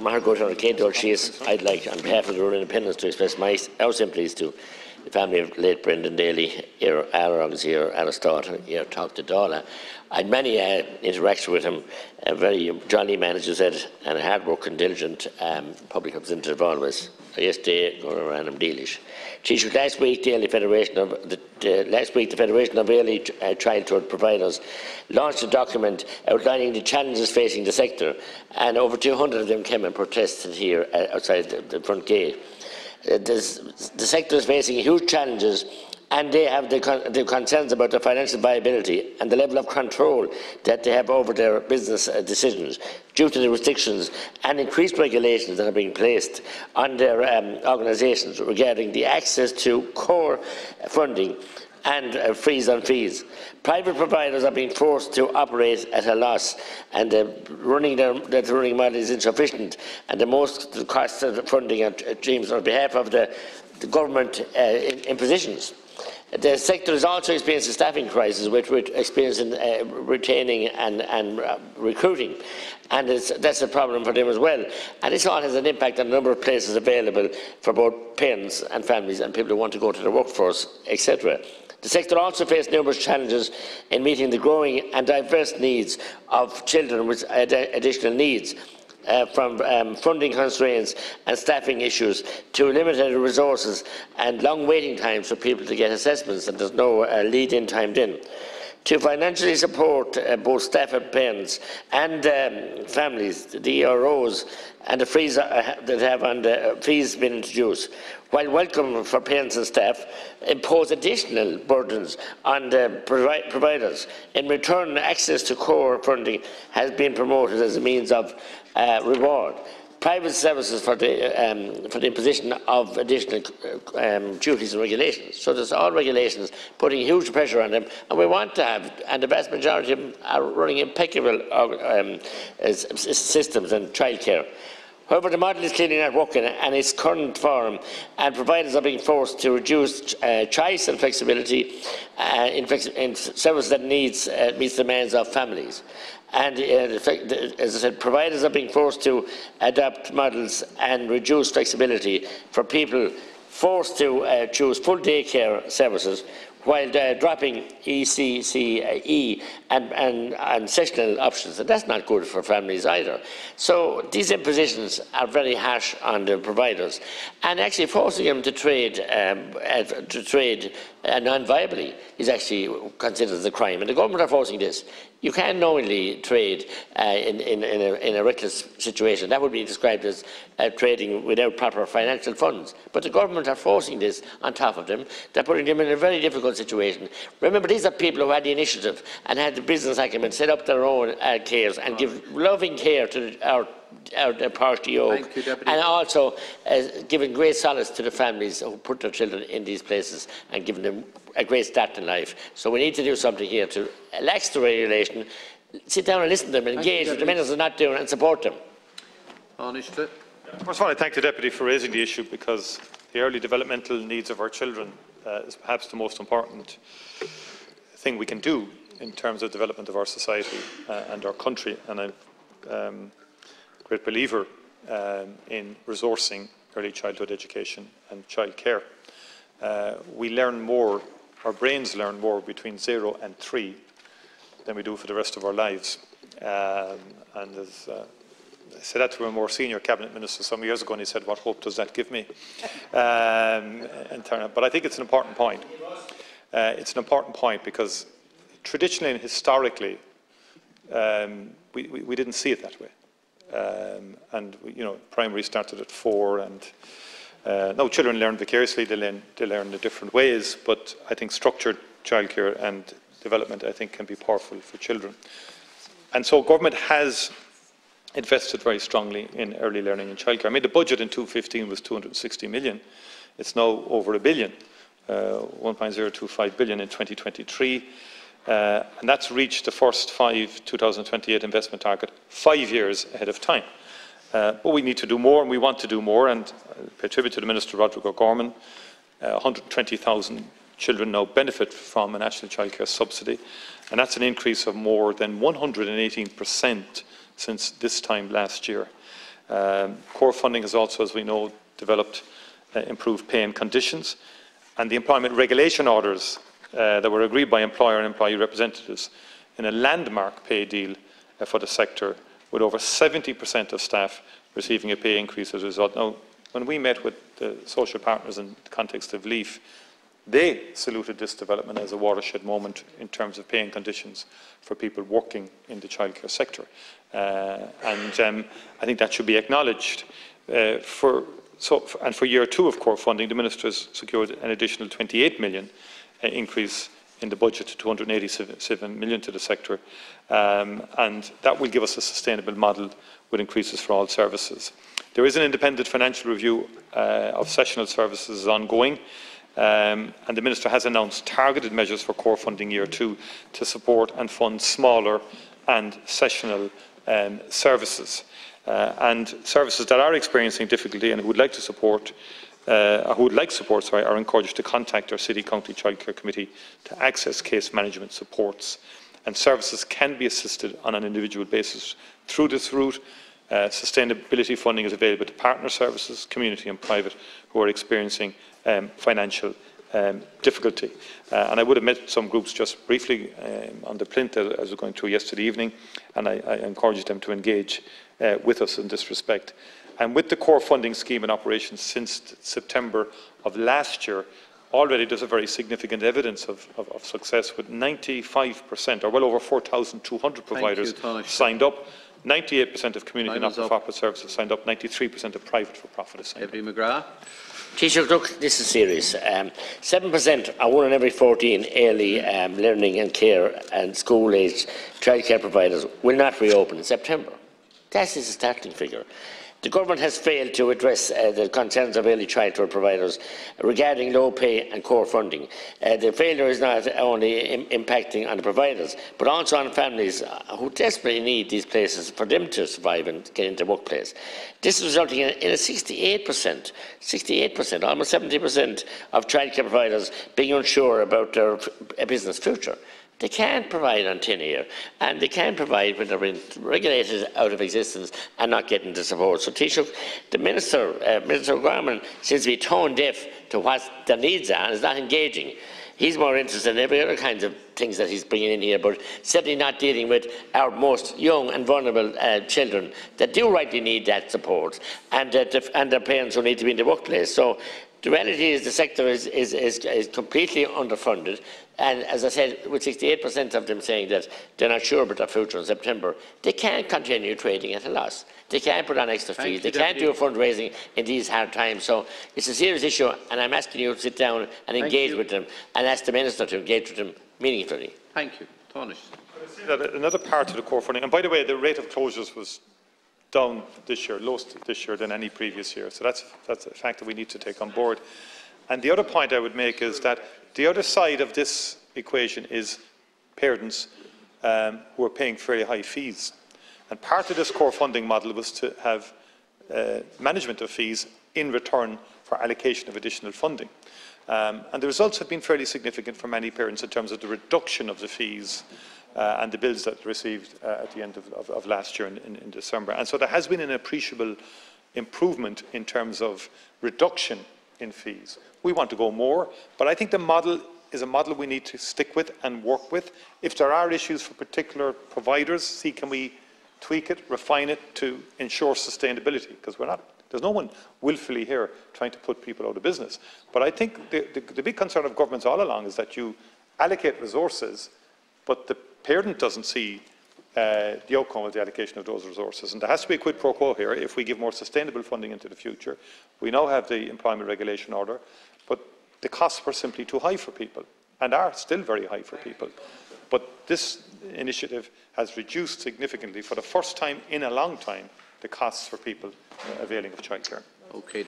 Margaret on Kate Shees, I'd like, on behalf of the rural independents, to express our sympathies to the family of late Brendan Daly, here, Arags here, Aristot, here, talked to Dala. I had many interactions with him, a very jolly man, as you said, and a hard-working, diligent public representative always. Yesterday, going around him dealish. Last week, the Federation of Early Childhood Providers launched a document outlining the challenges facing the sector, and over 200 of them came and protested here outside the front gate. The sector is facing huge challenges, and they have the concerns about their financial viability and the level of control that they have over their business decisions due to the restrictions and increased regulations that are being placed on their organisations regarding the access to core funding and freeze on fees. Private providers are being forced to operate at a loss, and the running model is insufficient, and the cost of the funding streams on behalf of the government impositions. The sector is also experiencing a staffing crisis, which we're experiencing retaining and recruiting, and that's a problem for them as well. And this all has an impact on the number of places available for both parents and families and people who want to go to the workforce, etc. The sector also faces numerous challenges in meeting the growing and diverse needs of children with additional needs. From funding constraints and staffing issues to limited resources and long waiting times for people to get assessments, and there's no lead-in time then. To financially support both staff and parents and families, the EROs and the freeze that have on the fees been introduced, while welcome for parents and staff, impose additional burdens on the providers. In return, access to core funding has been promoted as a means of reward. Private services for the imposition of additional duties and regulations. So there's all regulations putting huge pressure on them, and we want to have, and the vast majority of them are running impeccable systems and childcare. However, the model is clearly not working in its current form, and providers are being forced to reduce choice and flexibility in services that meets the demands of families. And as I said, providers are being forced to adopt models and reduce flexibility for people forced to choose full daycare services, while dropping ECCE and sessional options, and that's not good for families either. So these impositions are very harsh on the providers, and actually forcing them to trade non-viably is actually considered as a crime, and the government are forcing this. You can knowingly trade in a reckless situation. That would be described as trading without proper financial funds. But the government are forcing this on top of them. They're putting them in a very difficult situation. Remember, these are people who had the initiative and had the business acumen, set up their own cares and give loving care to our party yoke, and also giving great solace to the families who put their children in these places and giving them a great start in life. So we need to do something here to relax the regulation, sit down and listen to them, and engage with the ministers are not doing, and support them. First of all, I thank the Deputy for raising the issue, because the early developmental needs of our children is perhaps the most important thing we can do in terms of development of our society and our country. And I'm a great believer in resourcing early childhood education and childcare. We learn more, our brains learn more between 0 and 3 than we do for the rest of our lives. And as I said that to a more senior cabinet minister some years ago, and he said, "What hope does that give me?" But I think it's an important point. It's an important point because traditionally and historically, we didn't see it that way. And primary started at 4, and now children learn vicariously. They learn in different ways, but I think structured childcare and development, I think, can be powerful for children. And so government has invested very strongly in early learning and childcare. I mean, the budget in 2015 was 260 million. It's now over $1 billion, 1.025 billion in 2023. And that's reached the first 2028 investment target 5 years ahead of time. But we need to do more, and we want to do more, and I pay tribute to the Minister, Roderick O'Gorman. 120,000 children now benefit from a national childcare subsidy, and that's an increase of more than 118% since this time last year. Core funding has also, as we know, developed improved pay and conditions, and the employment regulation orders that were agreed by employer and employee representatives in a landmark pay deal for the sector, with over 70% of staff receiving a pay increase as a result. Now, when we met with the social partners in the context of LEAF, they saluted this development as a watershed moment in terms of pay and conditions for people working in the childcare sector. I think that should be acknowledged. For year 2 of core funding, the Minister has secured an additional 28 million increase in the budget to 287 million to the sector, and that will give us a sustainable model with increases for all services. There is an independent financial review of sessional services ongoing, and the Minister has announced targeted measures for core funding year 2 to support and fund smaller and sessional services. And services that are experiencing difficulty and who would like support, are encouraged to contact our City County Childcare Committee to access case management supports. And services can be assisted on an individual basis through this route. Sustainability funding is available to partner services, community and private, who are experiencing financial difficulty. And I would have met some groups just briefly on the plinth as I was going through yesterday evening, and I encouraged them to engage with us in this respect. And with the core funding scheme in operation since September of last year, already there's a very significant evidence of success, with 95%, or well over 4,200 providers signed up. 98% of community not-for-profit services signed up, 93% of private for-profit is signed up. Mattie McGrath. Taoiseach, look, this is serious. 7% are 1 in every 14 early learning and care and school-aged childcare providers will not reopen in September. That is a startling figure. The government has failed to address the concerns of early childcare providers regarding low pay and core funding. The failure is not only impacting on the providers, but also on families who desperately need these places for them to survive and get into the workplace. This is resulting in a 68%, almost 70% of childcare providers being unsure about their business future. They can't provide on tin ear, and they can't provide when they're being regulated out of existence and not getting the support. So, Taoiseach, the Minister O'Gorman, seems to be tone deaf to what their needs are and is not engaging. He's more interested in every other kinds of things that he's bringing in here, but certainly not dealing with our most young and vulnerable children that do rightly need that support, and their parents who need to be in the workplace. So, the reality is the sector is completely underfunded, and as I said, with 68% of them saying that they're not sure about their future in September, they can't continue trading at a loss. They can't put on extra fees. They can't do fundraising in these hard times. So it's a serious issue, and I'm asking you to sit down and engage with them, and ask the Minister to engage with them meaningfully. Thank you. Tánaiste. Another part of the core funding, and by the way, the rate of closures was down this year, lowest this year than any previous year. So that's a fact that we need to take on board. And the other point I would make is that the other side of this equation is parents who are paying very high fees. And part of this core funding model was to have management of fees in return for allocation of additional funding. And the results have been fairly significant for many parents in terms of the reduction of the fees and the bills that received at the end of last year in December. And so there has been an appreciable improvement in terms of reduction in fees. We want to go more, but I think the model is a model we need to stick with and work with. If there are issues for particular providers, see can we tweak it, refine it to ensure sustainability, because there's no one willfully here trying to put people out of business. But I think the big concern of governments all along is that you allocate resources, but the parent doesn't see the outcome of the allocation of those resources. And there has to be a quid pro quo here if we give more sustainable funding into the future. We now have the employment regulation order, but the costs were simply too high for people, and are still very high for people. But this initiative has reduced significantly, for the first time in a long time, the costs for people availing of childcare. Okay.